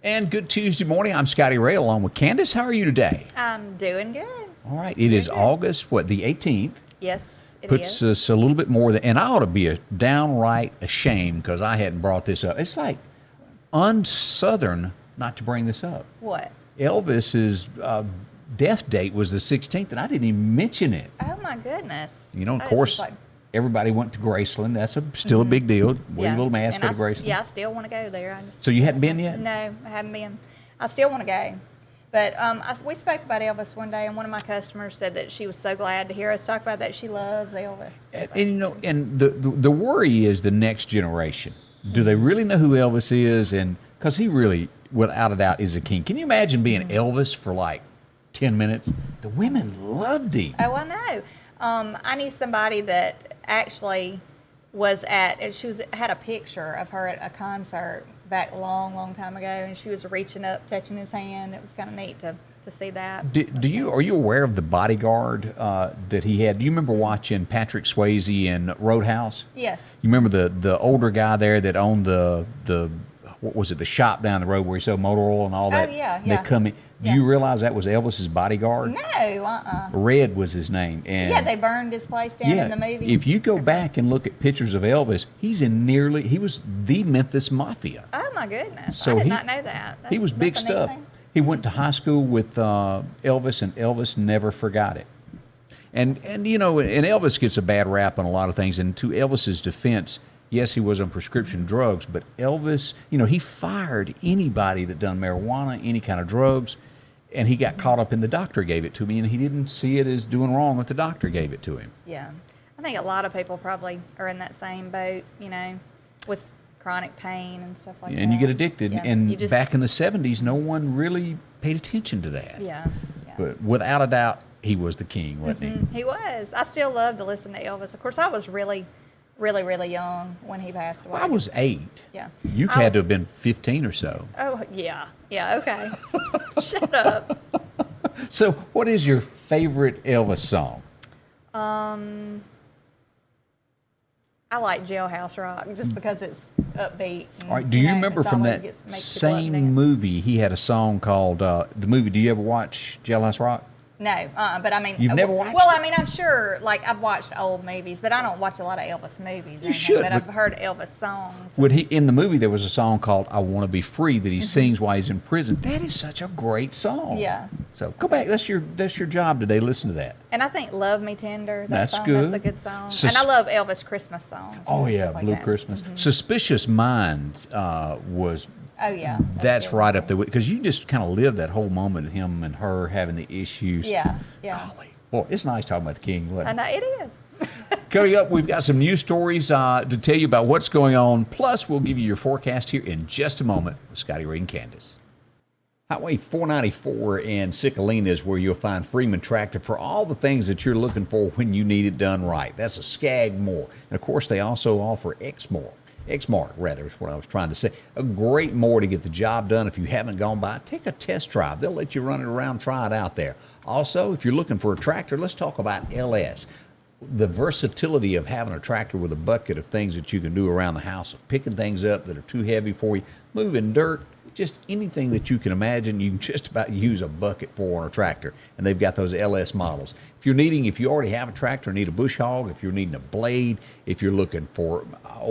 And good Tuesday morning. I'm Scotty Ray along with Candace. How are you today? I'm doing good. All right. It is good. August, the 18th. Yes, it Puts is. us a little bit more than, and I ought to be downright ashamed because I hadn't brought this up. It's like un-Southern not to bring this up. What? Elvis's death date was the 16th, and I didn't even mention it. Oh, my goodness. You know, of That is course, just like- everybody went to Graceland. That's still a big deal. Wear your little mask, And go to Graceland. Yeah, I still want to go there. So you hadn't been yet? No, I haven't been. I still want to go. But we spoke about Elvis one day, and one of my customers said that she was so glad to hear us talk about that. She loves Elvis. And you know, and the worry is the next generation. Do they really know who Elvis is? And because he really, without a doubt, is a king. Can you imagine being Elvis for like 10 minutes? The women loved him. Oh, I know. I knew somebody that actually had a picture of her at a concert back a long, long time ago, and she was reaching up, touching his hand. It was kind of neat to see that. Are you aware of the bodyguard that he had? Do you remember watching Patrick Swayze in Roadhouse? Yes. You remember the older guy there that owned the what was it, the shop down the road where he sold motor oil and all that? Oh, yeah. They come in. Do Yeah. you realize that was Elvis's bodyguard? No, Red was his name. And yeah, they burned his place down in the movie. If you go back and look at pictures of Elvis, he was the Memphis Mafia. Oh, my goodness. So I did not know that. He was big that's a neat stuff. thing. He went to high school with Elvis, and Elvis never forgot it. And you know, and Elvis gets a bad rap on a lot of things. And to Elvis's defense, yes, he was on prescription drugs, but Elvis, you know, he fired anybody that done marijuana, any kind of drugs, and he got caught up in the doctor gave it to me, and he didn't see it as doing wrong if the doctor gave it to him. Yeah. I think a lot of people probably are in that same boat, you know, with chronic pain and stuff like that. And you get addicted. Yeah. And back in the 70s, no one really paid attention to that. Yeah. But without a doubt, he was the king, wasn't he? He was. I still love to listen to Elvis. Of course, I was really, really, really young when he passed away. I was 8. Yeah. You had to have been 15 or so. Oh, yeah. Yeah, okay. Shut up. So what is your favorite Elvis song? I like Jailhouse Rock just because it's upbeat. And, All right. Do you know, remember it's from always that makes people up and same dance. movie, he had a song called, the movie, do you ever watch Jailhouse Rock? No, but I mean... You've never watched Well, it? I mean, I'm sure, like, I've watched old movies, but I don't watch a lot of Elvis movies. You should, But I've heard Elvis songs. In the movie, there was a song called I Want to Be Free that he sings while he's in prison. That is such a great song. Yeah. So go back. That's your job today. Listen to that. And I think Love Me Tender, That's song, good. that's a good song. And I love Elvis Christmas songs. Oh, and yeah, stuff like Blue that. Christmas. Suspicious Minds was... Oh, yeah. That's good. right up there because you just kind of live that whole moment of him and her having the issues. Yeah, yeah. Golly. Well, it's nice talking about the king. I know, it is. Coming up, we've got some news stories to tell you about what's going on. Plus, we'll give you your forecast here in just a moment with Scotty Ray and Candace. Highway 494 in Cicalina is where you'll find Freeman Tractor for all the things that you're looking for when you need it done right. That's a Skagmore. And, of course, they also offer Exmark, rather, is what I was trying to say. A great mower to get the job done. If you haven't gone by, take a test drive. They'll let you run it around, try it out there. Also, if you're looking for a tractor, let's talk about LS. The versatility of having a tractor with a bucket of things that you can do around the house, of picking things up that are too heavy for you, moving dirt, just anything that you can imagine, you can just about use a bucket for on a tractor. And they've got those LS models. If you already have a tractor, need a bush hog, if you're needing a blade, if you're looking for,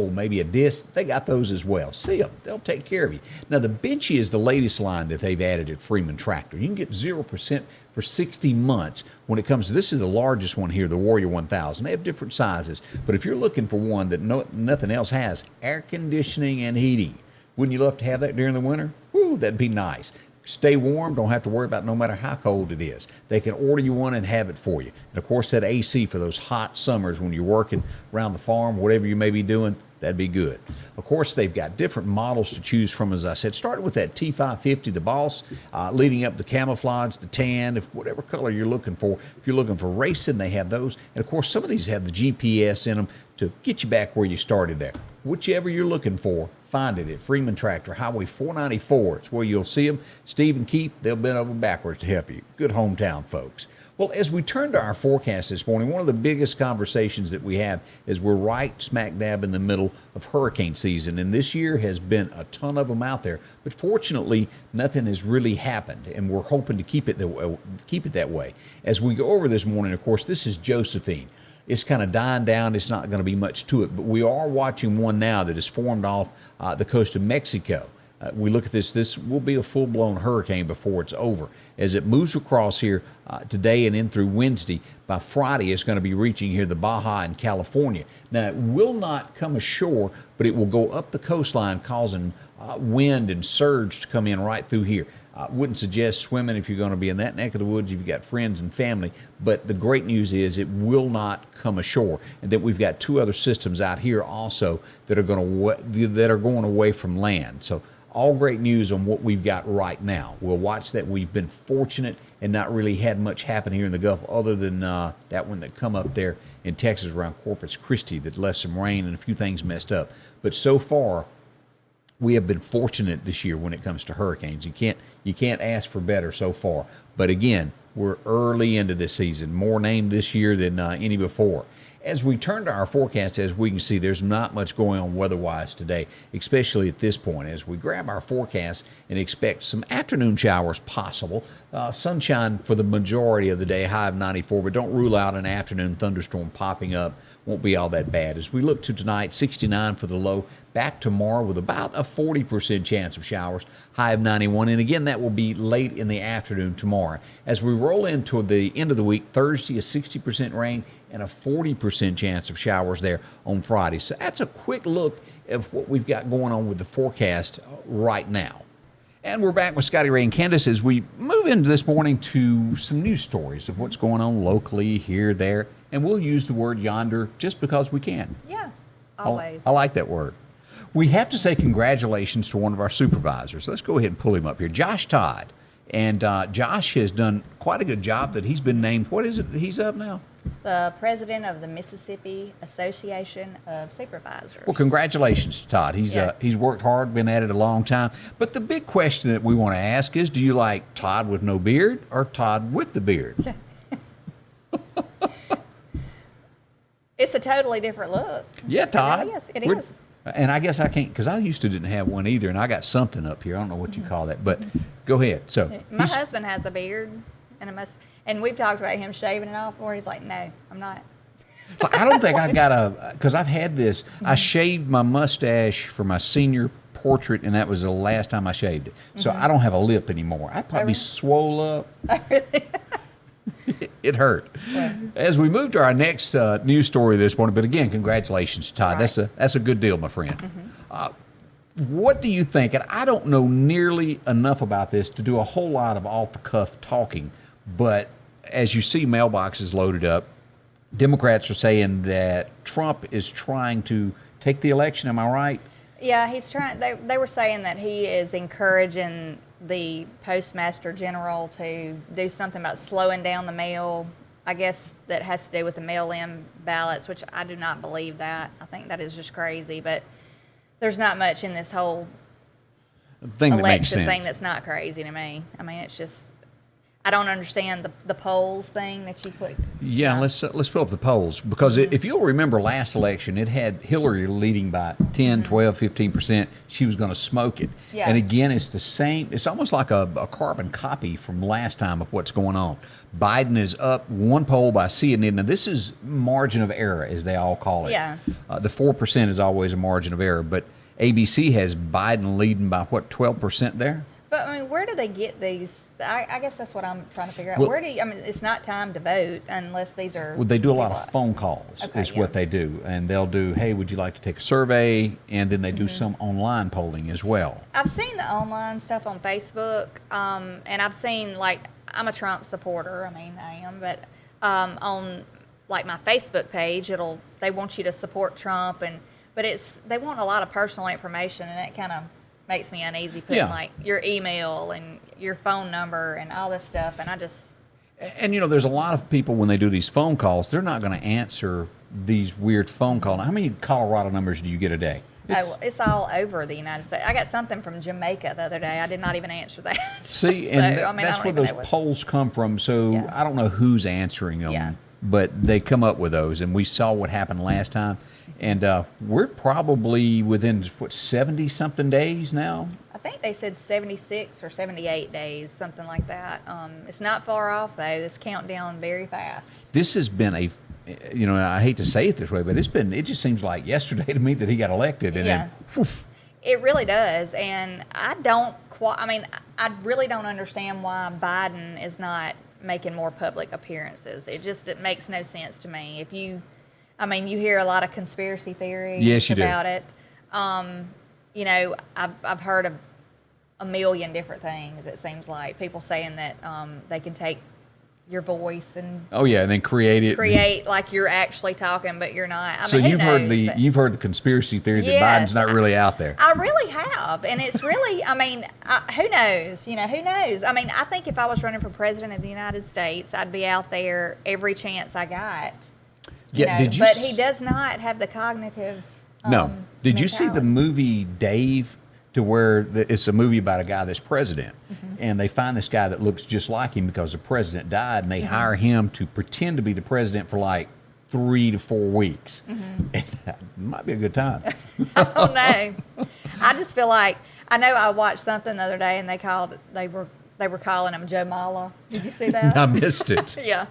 maybe a disc, they got those as well. See them. They'll take care of you. Now, the Benchy is the latest line that they've added at Freeman Tractor. You can get 0% for 60 months when it comes to, this is the largest one here, the Warrior 1000. They have different sizes. But if you're looking for one that nothing else has, air conditioning and heating, wouldn't you love to have that during the winter? Woo, that'd be nice. Stay warm, don't have to worry about no matter how cold it is. They can order you one and have it for you. And of course, that AC for those hot summers when you're working around the farm, whatever you may be doing, that'd be good. Of course, they've got different models to choose from, as I said. Starting with that T550, the Boss, leading up the camouflage, the tan, whatever color you're looking for. If you're looking for racing, they have those. And of course, some of these have the GPS in them to get you back where you started there. Whichever you're looking for, find it at Freeman Tractor, Highway 494. It's where you'll see them. Steve and Keith, they'll bend over backwards to help you. Good hometown folks. Well, as we turn to our forecast this morning, one of the biggest conversations that we have is we're right smack dab in the middle of hurricane season, and this year has been a ton of them out there. But fortunately, nothing has really happened, and we're hoping to keep it that way. As we go over this morning, of course, this is Josephine. It's kind of dying down. It's not going to be much to it, but we are watching one now that has formed off the coast of Mexico. We look at this will be a full-blown hurricane before it's over. As it moves across here today and in through Wednesday, by Friday it's going to be reaching here the Baja and California. Now, it will not come ashore, but it will go up the coastline, causing wind and surge to come in right through here. Wouldn't suggest swimming if you're going to be in that neck of the woods if you've got friends and family, but the great news is it will not come ashore. And then we've got two other systems out here also that are going away from land. So all great news on what we've got right now. We'll watch that. We've been fortunate and not really had much happen here in the Gulf other than that one that come up there in Texas around Corpus Christi that left some rain and a few things messed up. But so far, we have been fortunate this year when it comes to hurricanes. You can't ask for better so far. But again, we're early into this season, more named this year than any before. As we turn to our forecast, as we can see, there's not much going on weather-wise today, especially at this point. As we grab our forecast and expect some afternoon showers possible, sunshine for the majority of the day, high of 94, but don't rule out an afternoon thunderstorm popping up. Won't be all that bad. As we look to tonight, 69 for the low, back tomorrow with about a 40% chance of showers, high of 91. And again, that will be late in the afternoon tomorrow. As we roll into the end of the week, Thursday, a 60% rain and a 40% chance of showers there on Friday. So that's a quick look at what we've got going on with the forecast right now. And we're back with Scotty, Ray, and Candace as we move into this morning to some news stories of what's going on locally, here, there. And we'll use the word yonder just because we can. Yeah, always. I like that word. We have to say congratulations to one of our supervisors. Let's go ahead and pull him up here, Josh Todd. And Josh has done quite a good job that he's been named. What is it he's up now? The president of the Mississippi Association of Supervisors. Well, congratulations to Todd. He's worked hard, been at it a long time. But the big question that we want to ask is, do you like Todd with no beard or Todd with the beard? It's a totally different look. Yeah, Todd. It is. And I guess I can't, because I used to didn't have one either, and I got something up here. I don't know what you call that, but go ahead. So my husband has a beard, and we've talked about him shaving it off before. He's like, no, I'm not. I don't think I got because I've had this. I shaved my mustache for my senior portrait, and that was the last time I shaved it. So I don't have a lip anymore. I'd probably swole up. It hurt. Yeah. As we move to our next news story this morning, but again, congratulations, Todd. Right. That's a good deal, my friend. What do you think? And I don't know nearly enough about this to do a whole lot of off-the-cuff talking, but as you see mailboxes loaded up, Democrats are saying that Trump is trying to take the election. Am I right? Yeah, he's trying. They were saying that he is encouraging the Postmaster General to do something about slowing down the mail. I guess that has to do with the mail-in ballots, which I do not believe that. I think that is just crazy. But there's not much in this whole election thing that's not crazy to me. I mean, it's just, I don't understand the polls thing that you put. Yeah, let's pull up the polls, because if you'll remember last election, it had Hillary leading by 10, 12, 15%. She was going to smoke it. Yeah. And again, it's the same. It's almost like a carbon copy from last time of what's going on. Biden is up one poll by CNN. Now, this is margin of error, as they all call it. Yeah. The 4% is always a margin of error, but ABC has Biden leading by, 12% there? But, I mean, where do they get these? I guess that's what I'm trying to figure out. Well, it's not time to vote unless these are. Well, they do a lot of phone calls, is what they do. And they'll do, hey, would you like to take a survey? And then they do some online polling as well. I've seen the online stuff on Facebook, and I've seen, I'm a Trump supporter. I mean, I am. But on, my Facebook page, they want you to support Trump. But they want a lot of personal information, and that kind of makes me uneasy putting your email and your phone number and all this stuff, and I just. And there's a lot of people when they do these phone calls, they're not going to answer these weird phone calls. How many Colorado numbers do you get a day? It's all over the United States. I got something from Jamaica the other day. I did not even answer that. See, So, and I mean, that's I where don't those even know polls come from. So Yeah. I don't know who's answering them, Yeah. but they come up with those. And we saw what happened last time. And we're probably within, 70-something days now? I think they said 76 or 78 days, something like that. It's not far off, though. This countdown very fast. This has been I hate to say it this way, but it just seems like yesterday to me that he got elected. And Yeah. then, woof. It really does. And I really don't understand why Biden is not making more public appearances. It makes no sense to me. You hear a lot of conspiracy theories Yes, you do. about it. I've heard of a million different things, it seems like. People saying that they can take your voice and Oh yeah, and then create it. like you're actually talking, but you're not. So who you've heard knows? you've heard the conspiracy theory that Yes, Biden's not really out there. I really have, and it's really, who knows? Who knows? I think if I was running for president of the United States, I'd be out there every chance I got. Yeah, did you but he does not have the cognitive. No. Did you see the mentality. movie Dave? To where it's a movie about a guy that's president, and they find this guy that looks just like him because the president died, and they hire him to pretend to be the president for like 3 to 4 weeks. And that might be a good time. I don't know. I just feel like I watched something the other day, and they were calling him Joe Mala. Did you see that? I missed it. Yeah,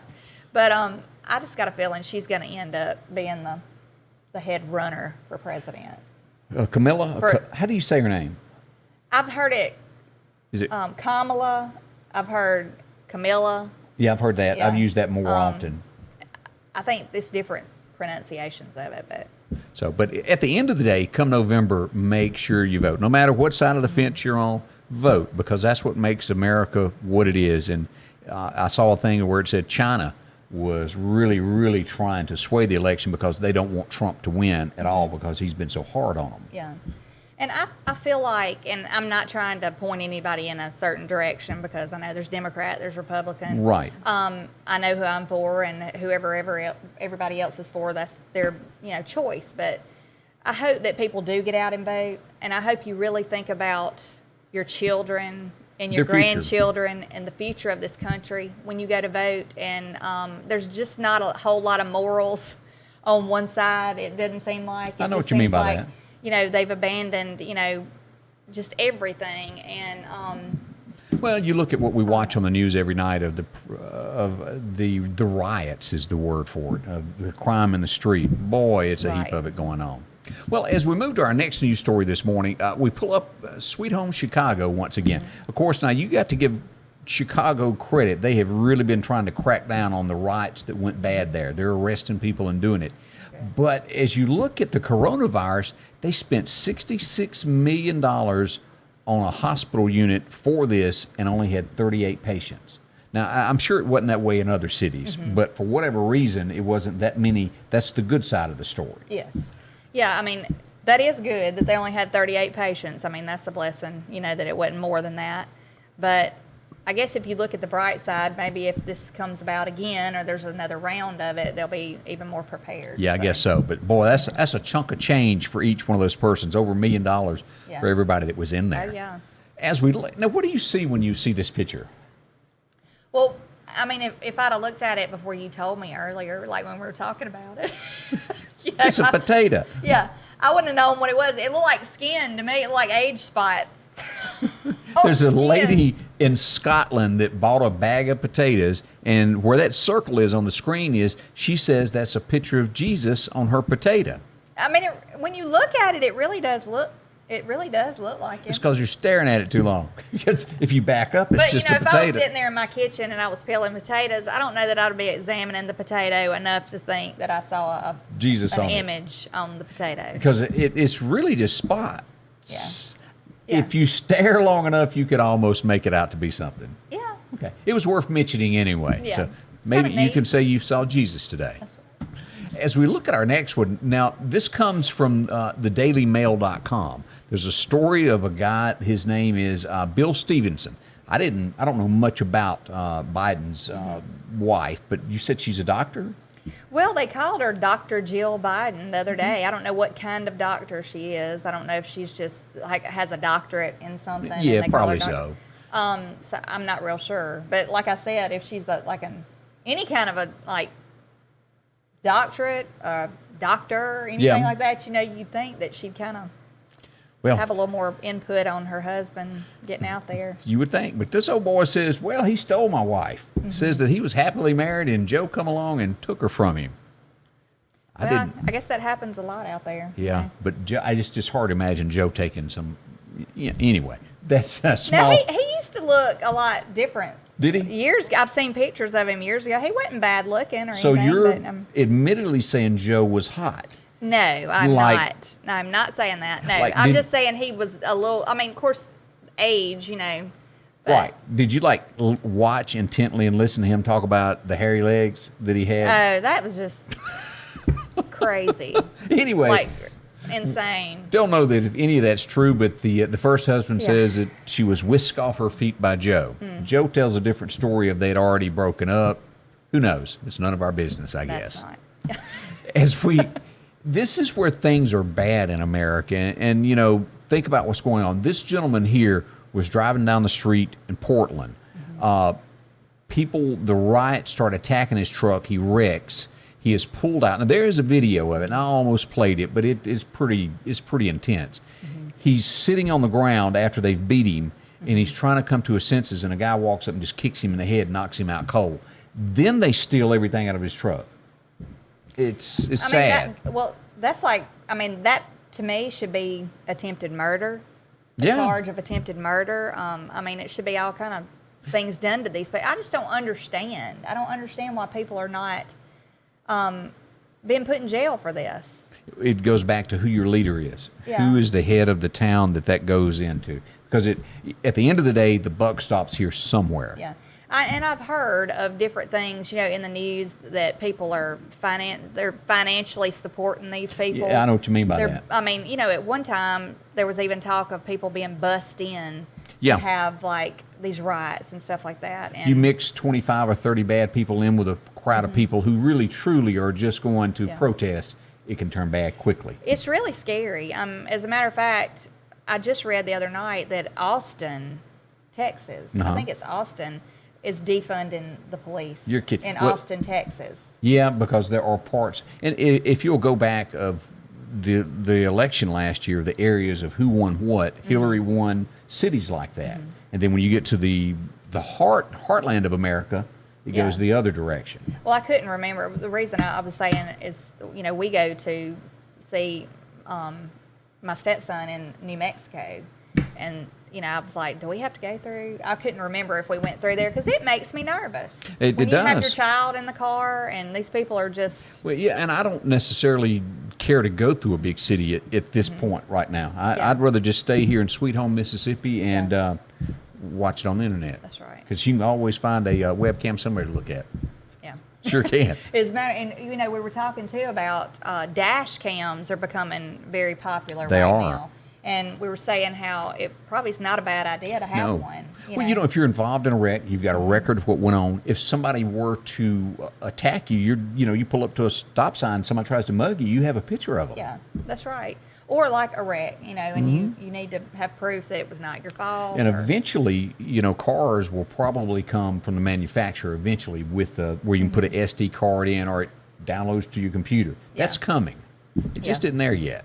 but I just got a feeling she's going to end up being the head runner for president. Camilla, how do you say her name? I've heard it. Is it? Kamala. I've heard Camilla. Yeah, I've heard that. Yeah. I've used that more often. I think there's different pronunciations of it, but But at the end of the day, come November, make sure you vote. No matter what side of the fence you're on, vote, because that's what makes America what it is. And I saw a thing where it said China was really, really trying to sway the election because they don't want Trump to win at all because he's been so hard on them. yeah. And I feel like, and I'm not trying to point anybody in a certain direction because I know there's Democrat, there's Republican. Right. I know who I'm for, and everybody else is for. That's their choice. But I hope that people do get out and vote, and I hope you really think about your children and your Their future. grandchildren and the future of this country when you go to vote. And there's just not a whole lot of morals on one side. It doesn't seem like. I know It what you mean seems by like, that. They've abandoned, just everything. And Well, you look at what we watch on the news every night of the riots is the word for it, of the crime in the street. Boy, it's a heap Right. of it going on. Well, as we move to our next news story this morning, we pull up Sweet Home Chicago once again. Of course, now you got to give Chicago credit. They have really been trying to crack down on the riots that went bad there. They're arresting people and doing it. But as you look at the coronavirus, they spent $66 million on a hospital unit for this and only had 38 patients. Now, I'm sure it wasn't that way in other cities, but for whatever reason, it wasn't that many. That's the good side of the story. yes. Yeah, that is good that they only had 38 patients. That's a blessing, that it wasn't more than that. But I guess if you look at the bright side, maybe if this comes about again or there's another round of it, they'll be even more prepared. Yeah, I guess so. But boy, that's a chunk of change for each one of those persons, over $1 million Yeah. for everybody that was in there. Oh, yeah. Now, what do you see when you see this picture? Well, if I'd have looked at it before you told me earlier, like when we were talking about it. It's a potato. Yeah, I wouldn't have known what it was. It looked like skin to me. It looked like age spots. There's a Skin. lady in Scotland that bought a bag of potatoes, and where that circle is on the screen she says that's a picture of Jesus on her potato. When you look at it, it really does look like It's it. because you're staring at it too long. Because if you back up, it's But just a if I was potato. sitting there in my kitchen and I was peeling potatoes, I don't know that I'd be examining the potato enough to think that I saw Jesus an on it. image on the potato. Because it's really just spots. Yeah. If you stare long enough, you could almost make it out to be something. Yeah. Okay. It was worth mentioning anyway. Yeah. So It's maybe kinda you neat. can say you saw Jesus today. That's As we look at our next one, now this comes from thedailymail.com. There's a story of a guy, his name is Bill Stevenson. I don't know much about Biden's wife, but you said she's a doctor? Well, they called her Dr. Jill Biden the other day. I don't know what kind of doctor she is. I don't know if she's just like has a doctorate in something. Yeah, and they call her probably so. So I'm not real sure. But like I said, if she's any kind of a like doctorate, doctor, anything like that, you'd think that she'd kind of have a little more input on her husband getting out there. You would think. But this old boy says, well, he stole my wife. Says that he was happily married and Joe come along and took her from him. I guess that happens a lot out there. Yeah, but Joe, it's just hard to imagine Joe taking some. Yeah, anyway, that's a small. Now, he used to look a lot different. Did he? I've seen pictures of him years ago. He wasn't bad looking or so anything. So you're but, admittedly saying Joe was hot. No, I'm not. No, I'm not saying that. No, I'm just saying he was a little. I mean, of course, age, But, right. Did you watch intently and listen to him talk about the hairy legs that he had? Oh, that was just crazy. Anyway. Like, insane. Don't know that if any of that's true, but the first husband says that she was whisked off her feet by Joe. Joe tells a different story of they'd already broken up. Who knows? It's none of our business, I guess. That's not. This is where things are bad in America. And, think about what's going on. This gentleman here was driving down the street in Portland. The riot start attacking his truck. He wrecks. He is pulled out. Now, there is a video of it, and I almost played it, but it is pretty intense. He's sitting on the ground after they've beat him, and he's trying to come to his senses, and a guy walks up and just kicks him in the head, knocks him out cold. Then they steal everything out of his truck. It's sad. That to me should be attempted murder. A charge of attempted murder. It should be all kind of things done to these people. I just don't understand. I don't understand why people are not being put in jail for this. It goes back to who your leader is. Yeah. Who is the head of the town that goes into? Because at the end of the day, the buck stops here somewhere. Yeah. And I've heard of different things, in the news that people are they're financially supporting these people. Yeah, I know what you mean by that. At one time there was even talk of people being bussed in to have these riots and stuff like that. And you mix 25 or 30 bad people in with a crowd of people who really truly are just going to protest. It can turn bad quickly. It's really scary. As a matter of fact, I just read the other night that Austin, Texas, I think it's Austin, is defunding the police in Austin, Texas. Yeah, because there are parts, and if you'll go back of the election last year, the areas of who won what, Hillary won cities like that, and then when you get to the heartland of America, it goes the other direction. Well, I couldn't remember. The reason I was saying is, we go to see my stepson in New Mexico, and I was like, do we have to go through? I couldn't remember if we went through there because it makes me nervous. It when does. You have your child in the car and these people are just... Well, yeah, and I don't necessarily care to go through a big city at this point right now. I'd rather just stay here in Sweet Home, Mississippi and watch it on the internet. That's right. Because you can always find a webcam somewhere to look at. Yeah. Sure can. And we were talking too about dash cams are becoming very popular they right are. now. And we were saying how it probably is not a bad idea to have one. If you're involved in a wreck, you've got a record of what went on. If somebody were to attack you, you pull up to a stop sign, somebody tries to mug you, you have a picture of them. Yeah, that's right. Or like a wreck, and you need to have proof that it was not your fault. And eventually, cars will probably come from the manufacturer eventually with where you can put an SD card in or it downloads to your computer. That's coming. It just isn't there yet.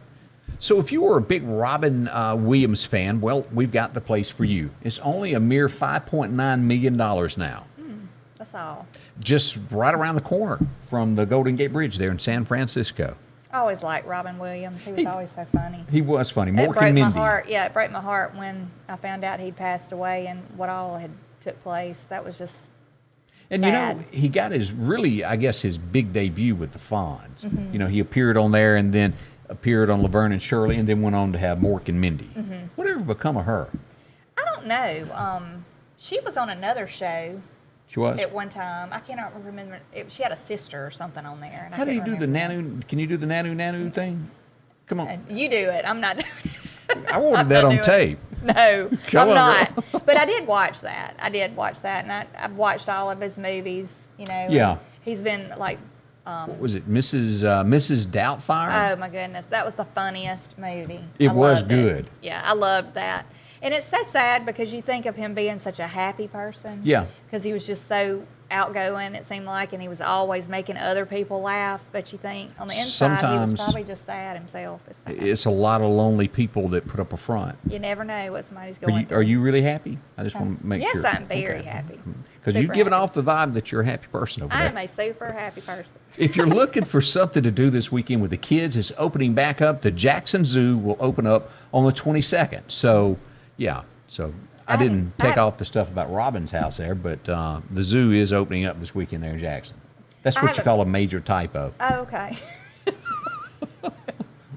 So if you were a big Robin Williams fan, well, we've got the place for you. It's only a mere $5.9 million now. That's all. Just right around the corner from the Golden Gate Bridge there in San Francisco. I always liked Robin Williams. He was always so funny. He was funny. It broke my heart. Yeah, it broke my heart when I found out he'd passed away and what all had took place. That was just sad. He got his big debut with the Fonz. He appeared on there and then appeared on Laverne and Shirley, and then went on to have Mork and Mindy. Whatever become of her? I don't know. She was on another show. She was? At one time. I cannot remember. She had a sister or something on there. And How do you do the nanu? Can you do the nanu thing? Come on. You do it. I'm not doing it. I wanted that on tape. No, I'm not. But I did watch that. And I've watched all of his movies, Yeah. He's been What was it, Mrs. Doubtfire? Oh my goodness, that was the funniest movie. It I was loved good. Yeah, I loved that. And it's so sad because you think of him being such a happy person. Yeah. Because he was just so outgoing, it seemed like, and he was always making other people laugh. But you think on the inside, he Sometimes was probably just sad himself. It's sad. It's a lot of lonely people that put up a front. You never know what somebody's going through. Are you really happy? I just want to make Yes, sure. I'm very happy. Because you're Super giving happy. off the vibe that you're a happy person over there. I'm a super happy person. If you're looking for something to do this weekend with the kids, it's opening back up. The Jackson Zoo will open up on the 22nd. So, yeah. So I didn't take off the stuff about Robin's house there, but the zoo is opening up this weekend there in Jackson. That's what you call a major typo. Oh, okay.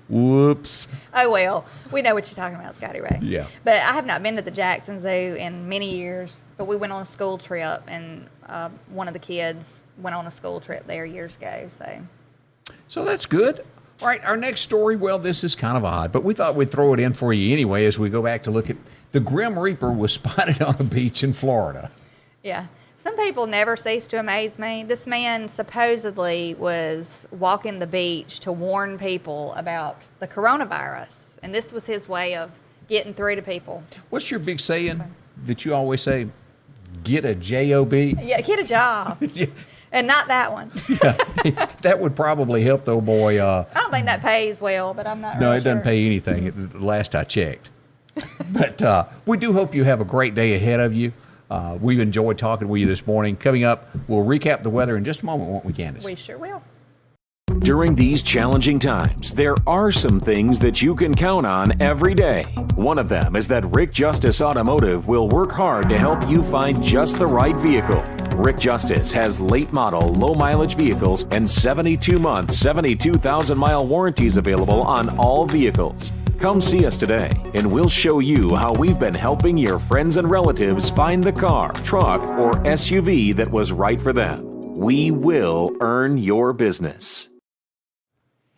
Whoops. Oh, well, we know what you're talking about, Scotty Ray. Yeah. But I have not been to the Jackson Zoo in many years, but we went on a school trip, and one of the kids went on a school trip there years ago. So that's good. All right, our next story, well, this is kind of odd, but we thought we'd throw it in for you anyway as we go back to look at the Grim Reaper was spotted on a beach in Florida. Yeah. Some people never cease to amaze me. This man supposedly was walking the beach to warn people about the coronavirus, and this was his way of getting through to people. What's your big saying that you always say? Get a job. Yeah, get a job. Yeah. And not that one. That would probably help the old boy. I don't think that pays well, but I'm not No, really it doesn't sure. pay anything. Last I checked. But we do hope you have a great day ahead of you. We've enjoyed talking with you this morning. Coming up, we'll recap the weather in just a moment, won't we, Candace? We sure will. During these challenging times, there are some things that you can count on every day. One of them is that Rick Justice Automotive will work hard to help you find just the right vehicle. Rick Justice has late model, low mileage vehicles and 72-month, 72,000-mile warranties available on all vehicles. Come see us today, and we'll show you how we've been helping your friends and relatives find the car, truck, or SUV that was right for them. We will earn your business.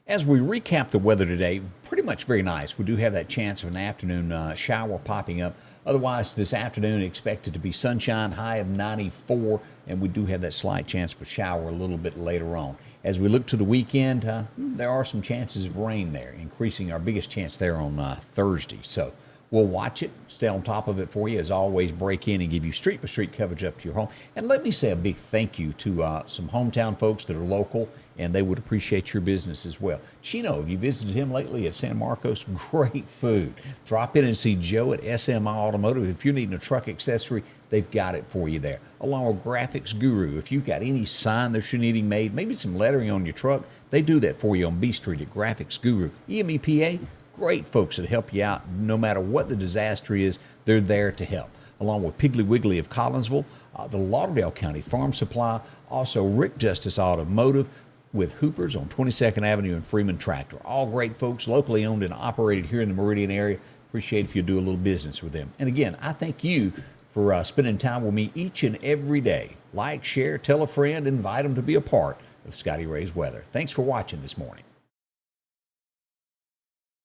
As we recap the weather today, pretty much very nice. We do have that chance of an afternoon shower popping up. Otherwise, this afternoon expected to be sunshine, high of 94, and we do have that slight chance of a shower a little bit later on. As we look to the weekend, there are some chances of rain there, increasing our biggest chance there on Thursday. So we'll watch it, stay on top of it for you. As always, break in and give you street-by-street coverage up to your home. And let me say a big thank you to some hometown folks that are local, and they would appreciate your business as well. Chino, have you visited him lately at San Marcos? Great food. Drop in and see Joe at SMI Automotive. If you're needing a truck accessory, they've got it for you there. Along with Graphics Guru, if you've got any sign that you're needing made, maybe some lettering on your truck, they do that for you on B Street at Graphics Guru. EMEPA, great folks that help you out no matter what the disaster is, they're there to help. Along with Piggly Wiggly of Collinsville, the Lauderdale County Farm Supply, also Rick Justice Automotive, with Hooper's on 22nd Avenue and Freeman Tractor. All great folks, locally owned and operated here in the Meridian area. Appreciate if you do a little business with them. And again, I thank you for spending time with me each and every day. Like, share, tell a friend, invite them to be a part of Scotty Ray's Weather. Thanks for watching this morning.